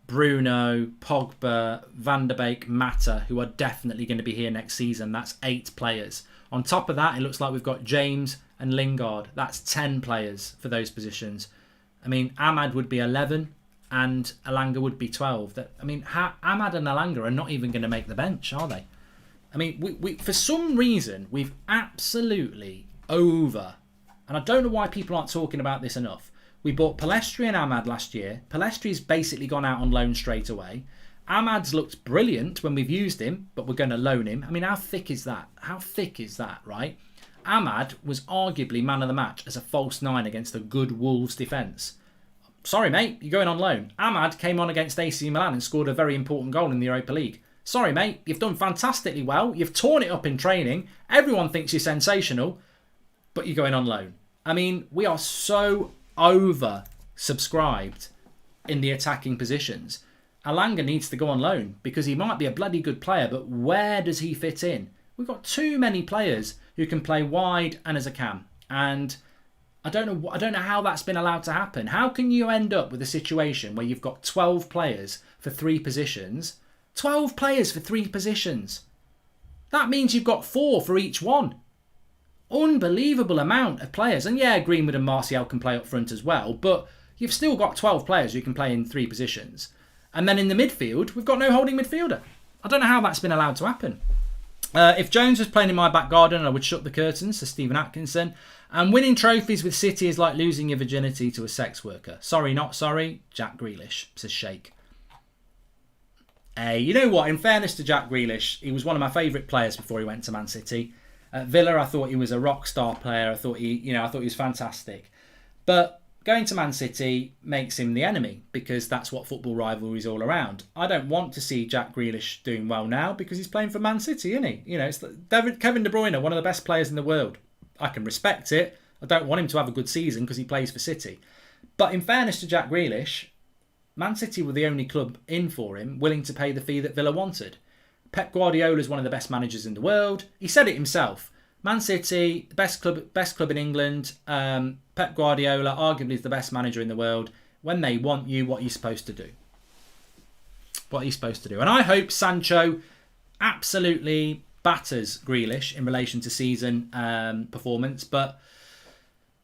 S1: Bruno, Pogba, Van der Beek, Mata, who are definitely going to be here next season. That's 8 players. On top of that, it looks like we've got James and Lingard. That's 10 players for those positions. I mean, Ahmad would be 11 and Alanga would be 12. Ahmad and Alanga are not even going to make the bench, are they? I mean, we for some reason, we've absolutely and I don't know why people aren't talking about this enough. We bought Palestri and Ahmad last year. Palestri's basically gone out on loan straight away. Ahmad's looked brilliant when we've used him, but we're going to loan him. I mean, how thick is that? How thick is that, right? Ahmad was arguably man of the match as a false 9 against a good Wolves defence. Sorry, mate, you're going on loan. Ahmad came on against AC Milan and scored a very important goal in the Europa League. Sorry, mate, you've done fantastically well. You've torn it up in training. Everyone thinks you're sensational, but you're going on loan. I mean, we are so over-subscribed in the attacking positions. Alanga needs to go on loan because he might be a bloody good player, but where does he fit in? We've got too many players who can play wide and as a cam, and I don't know how that's been allowed to happen. How can you end up with a situation where you've got 12 players for 3 positions? 12 players for 3 positions. That means you've got 4 for each one. Unbelievable amount of players. And yeah, Greenwood and Martial can play up front as well, but you've still got 12 players who can play in 3 positions. And then in the midfield, we've got no holding midfielder. I don't know how that's been allowed to happen. If Jones was playing in my back garden, I would shut the curtains, says Stephen Atkinson. And winning trophies with City is like losing your virginity to a sex worker. Sorry, not sorry. Jack Grealish, says Shake. Hey, you know what? In fairness to Jack Grealish, he was one of my favourite players before he went to Man City. At Villa, I thought he was a rock star player. I thought he was fantastic. But going to Man City makes him the enemy because that's what football rivalry is all around. I don't want to see Jack Grealish doing well now because he's playing for Man City, isn't he? You know, it's Kevin De Bruyne, one of the best players in the world. I can respect it. I don't want him to have a good season because he plays for City. But in fairness to Jack Grealish, Man City were the only club in for him willing to pay the fee that Villa wanted. Pep Guardiola is one of the best managers in the world. He said it himself. Man City, best club in England. Pep Guardiola, arguably, is the best manager in the world. When they want you, what are you supposed to do? What are you supposed to do? And I hope Sancho absolutely batters Grealish in relation to season performance. But,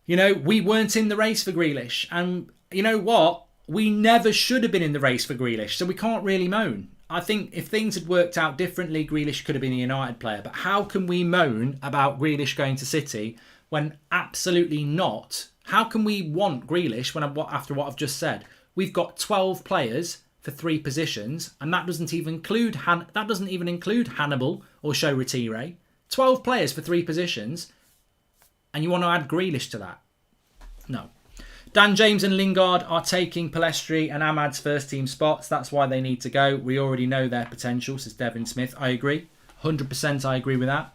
S1: you know, we weren't in the race for Grealish. And you know what? We never should have been in the race for Grealish. So we can't really moan. I think if things had worked out differently, Grealish could have been a United player. But how can we moan about Grealish going to City when absolutely not? How can we want Grealish after what I've just said? We've got 12 players for 3 positions, and that doesn't even include Hannibal or Show Retire. 12 players for 3 positions, and you want to add Grealish to that? No. Dan James and Lingard are taking Palestri and Ahmad's first team spots. That's why they need to go. We already know their potential, says Devin Smith. I agree. 100% I agree with that.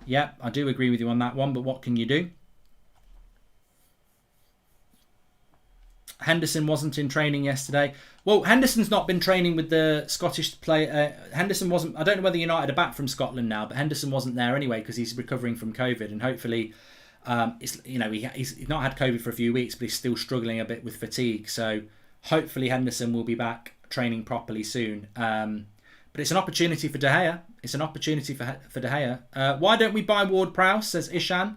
S1: Yeah, I do agree with you on that one, but what can you do? Henderson wasn't in training yesterday. Well, Henderson's not been training with the Scottish player. Henderson wasn't. I don't know whether United are back from Scotland now, but Henderson wasn't there anyway because he's recovering from COVID, and hopefully, he's not had COVID for a few weeks, but he's still struggling a bit with fatigue. So hopefully Henderson will be back training properly soon. But it's an opportunity for De Gea. It's an opportunity for De Gea. Why don't we buy Ward-Prowse, says Ishan.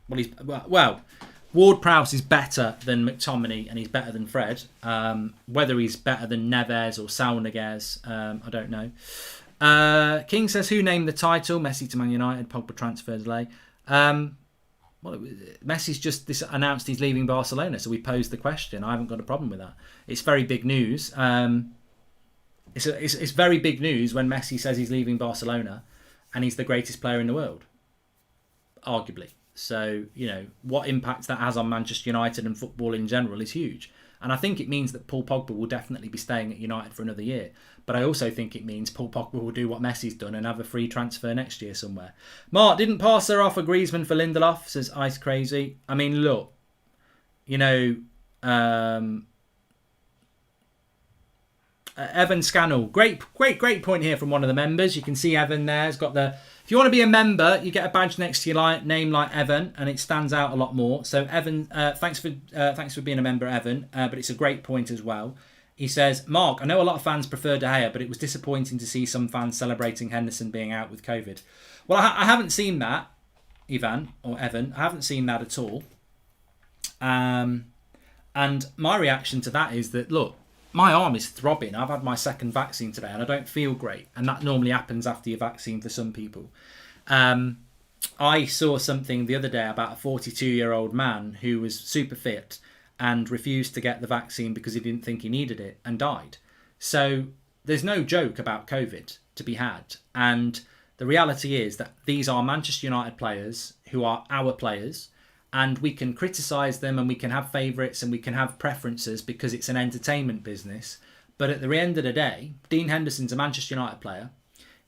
S1: Well, Ward-Prowse is better than McTominay and he's better than Fred. Whether he's better than Neves or Saunages, I don't know. King says, who named the title? Messi to Man United, Pogba transfer delay. Messi's just announced he's leaving Barcelona, so we posed the question. I haven't got a problem with that. It's very big news. It's very big news when Messi says he's leaving Barcelona and he's the greatest player in the world, arguably. So, what impact that has on Manchester United and football in general is huge. And I think it means that Paul Pogba will definitely be staying at United for another year. But I also think it means Paul Pogba will do what Messi's done and have a free transfer next year somewhere. Mark, didn't Parser offer Griezmann for Lindelof, says Ice Crazy. I mean, look, Evan Scannell, great point here from one of the members. You can see Evan there. He's got the. If you want to be a member, you get a badge next to your name like Evan, and it stands out a lot more. So Evan, thanks for being a member, Evan. But it's a great point as well. He says, Mark, I know a lot of fans prefer De Gea, but it was disappointing to see some fans celebrating Henderson being out with COVID. Well, I haven't seen that, Evan. I haven't seen that at all. And my reaction to that is that, look, my arm is throbbing. I've had my second vaccine today and I don't feel great. And that normally happens after your vaccine for some people. I saw something the other day about a 42-year-old man who was super fit and refused to get the vaccine because he didn't think he needed it and died. So there's no joke about COVID to be had. And the reality is that these are Manchester United players who are our players. And we can criticise them and we can have favourites and we can have preferences because it's an entertainment business. But at the end of the day, Dean Henderson's a Manchester United player.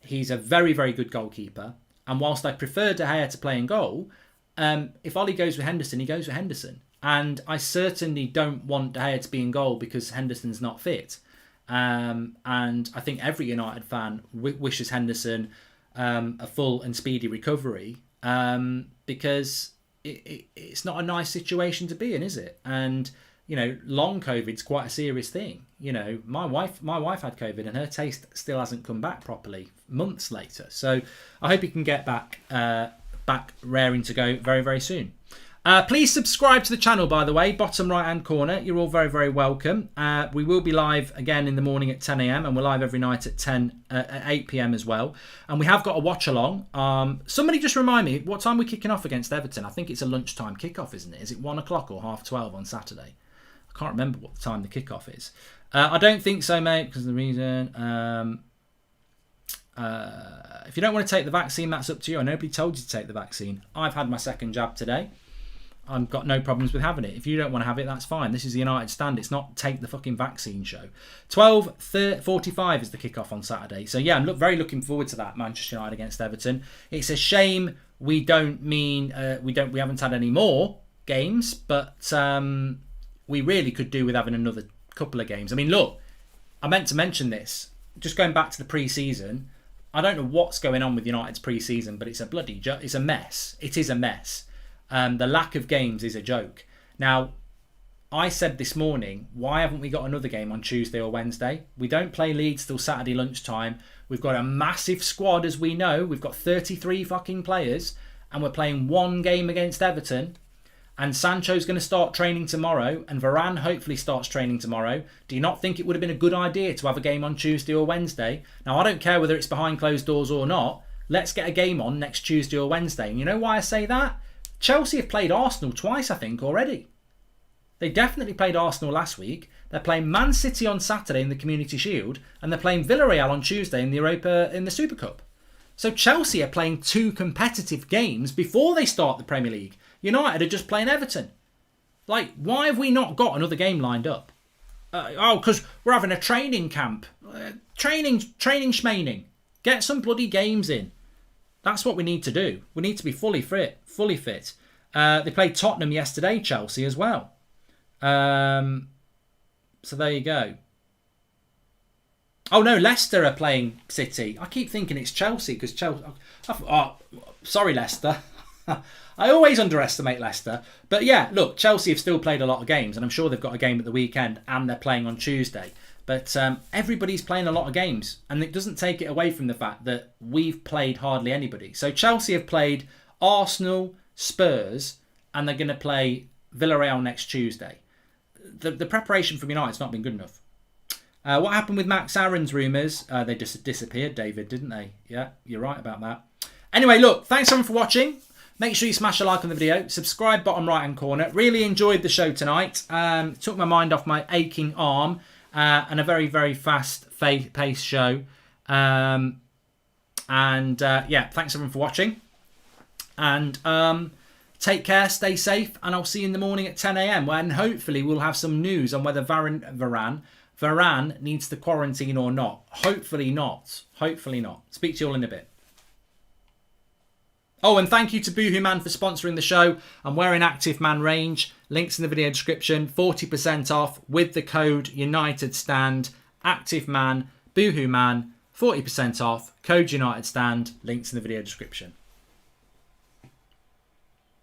S1: He's a very, very good goalkeeper. And whilst I prefer De Gea to play in goal, if Ollie goes with Henderson, he goes with Henderson. And I certainly don't want De Gea to be in goal because Henderson's not fit. And I think every United fan wishes Henderson a full and speedy recovery because it's not a nice situation to be in, is it? And long COVID's quite a serious thing. My wife had COVID and her taste still hasn't come back properly months later. So I hope he can get back raring to go very, very soon. Please subscribe to the channel, by the way, bottom right hand corner. You're all very, very welcome. We will be live again in the morning at 10 a.m. and we're live every night at 8 p.m. as well. And we have got a watch along. Somebody just remind me, what time we're kicking off against Everton? I think it's a lunchtime kickoff, isn't it? Is it 1 o'clock or 12:30 on Saturday? I can't remember what the time the kickoff is. I don't think so, mate, because of the reason. If you don't want to take the vaccine, that's up to you. Nobody told you to take the vaccine. I've had my second jab today. I've got no problems with having it. If you don't want to have it, that's fine. This is the United stand. It's not take the fucking vaccine show. 12:45 is the kickoff on Saturday. So yeah, I'm very looking forward to that. Manchester United against Everton. It's a shame we haven't had any more games, but we really could do with having another couple of games. I mean, look, I meant to mention this. Just going back to the pre-season, I don't know what's going on with United's pre-season, but it's a mess. It is a mess. The lack of games is a joke. Now, I said this morning, why haven't we got another game on Tuesday or Wednesday? We don't play Leeds till Saturday lunchtime. We've got a massive squad, as we know. We've got 33 fucking players, and we're playing one game against Everton. And Sancho's going to start training tomorrow, and Varane hopefully starts training tomorrow. Do you not think it would have been a good idea to have a game on Tuesday or Wednesday? Now, I don't care whether it's behind closed doors or not. Let's get a game on next Tuesday or Wednesday. And you know why I say that? Chelsea have played Arsenal twice, I think, already. They definitely played Arsenal last week. They're playing Man City on Saturday in the Community Shield, and they're playing Villarreal on Tuesday in the Super Cup. So Chelsea are playing two competitive games before they start the Premier League. United are just playing Everton. Like, why have we not got another game lined up? Because we're having a training camp. Training schmaining. Get some bloody games in. That's what we need to do. We need to be fully fit. They played Tottenham yesterday, Chelsea as well. So there you go. Oh no, Leicester are playing City. I keep thinking it's Chelsea because Chelsea. Oh, sorry, Leicester. I always underestimate Leicester. But yeah, look, Chelsea have still played a lot of games, and I'm sure they've got a game at the weekend, and they're playing on Tuesday. But everybody's playing a lot of games, and it doesn't take it away from the fact that we've played hardly anybody. So Chelsea have played Arsenal, Spurs, and they're going to play Villarreal next Tuesday. The preparation from United's not been good enough. What happened with Max Aaron's rumours? They just disappeared, David, didn't they? Yeah, you're right about that. Anyway, look, thanks everyone for watching. Make sure you smash a like on the video. Subscribe bottom right hand corner. Really enjoyed the show tonight. Took my mind off my aching arm. And a very, very fast paced show. Yeah, thanks everyone for watching. And take care, stay safe, and I'll see you in the morning at 10 a.m. when hopefully we'll have some news on whether Varane needs to quarantine or not. Hopefully not. Hopefully not. Speak to you all in a bit. Oh, and thank you to Boohoo Man for sponsoring the show. I'm wearing Active Man range. Links in the video description. 40% off with the code UnitedStand. Active Man, Boohoo Man, 40% off. Code UnitedStand. Links in the video description.